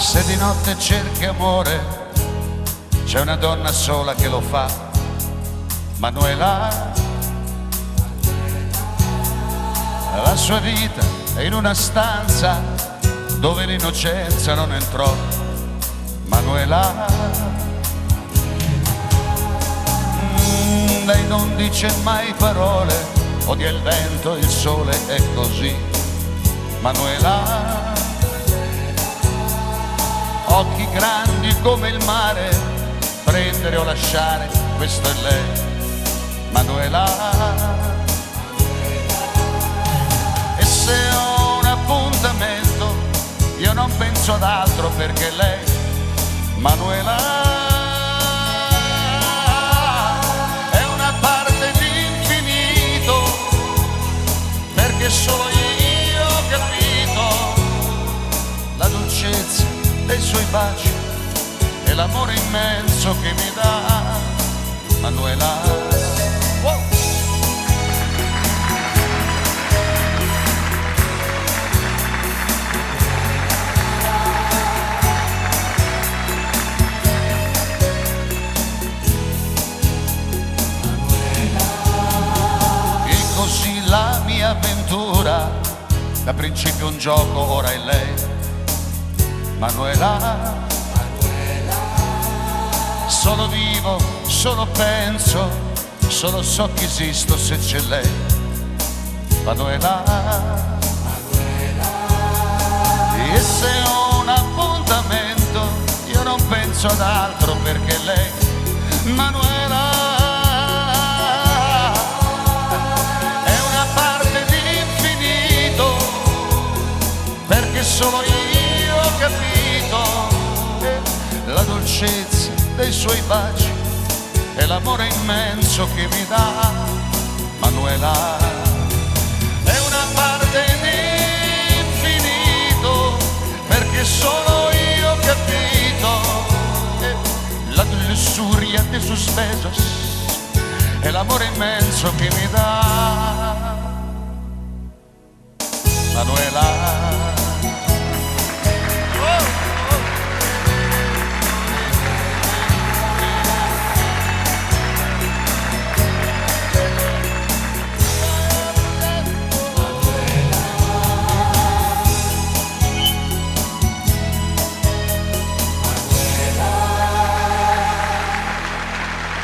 Se di notte cerchi amore, c'è una donna sola che lo fa, Manuela. La sua vita è in una stanza dove l'innocenza non entrò, Manuela. Lei non dice mai parole, odia il vento, il sole, è così, Manuela. Occhi grandi come il mare, prendere o lasciare, questo è lei, Manuela. E se ho un appuntamento, io non penso ad altro perché lei, Manuela, è una parte di infinito, perché solo io ho capito la dolcezza dei suoi baci e l'amore immenso che mi dà, Manuela. Wow. E così la mia avventura, da principio un gioco, ora è lei, Manuela. Solo vivo, solo penso, solo so che esisto se c'è lei, Manuela. E se ho un appuntamento, io non penso ad altro perché lei, Manuela, è una parte di infinito, perché solo io ho capito la dolcezza dei suoi baci e l'amore immenso che mi dà, Manuela. È una parte di infinito, perché solo io ho capito la lussuria de sus besos e l'amore immenso che mi dà.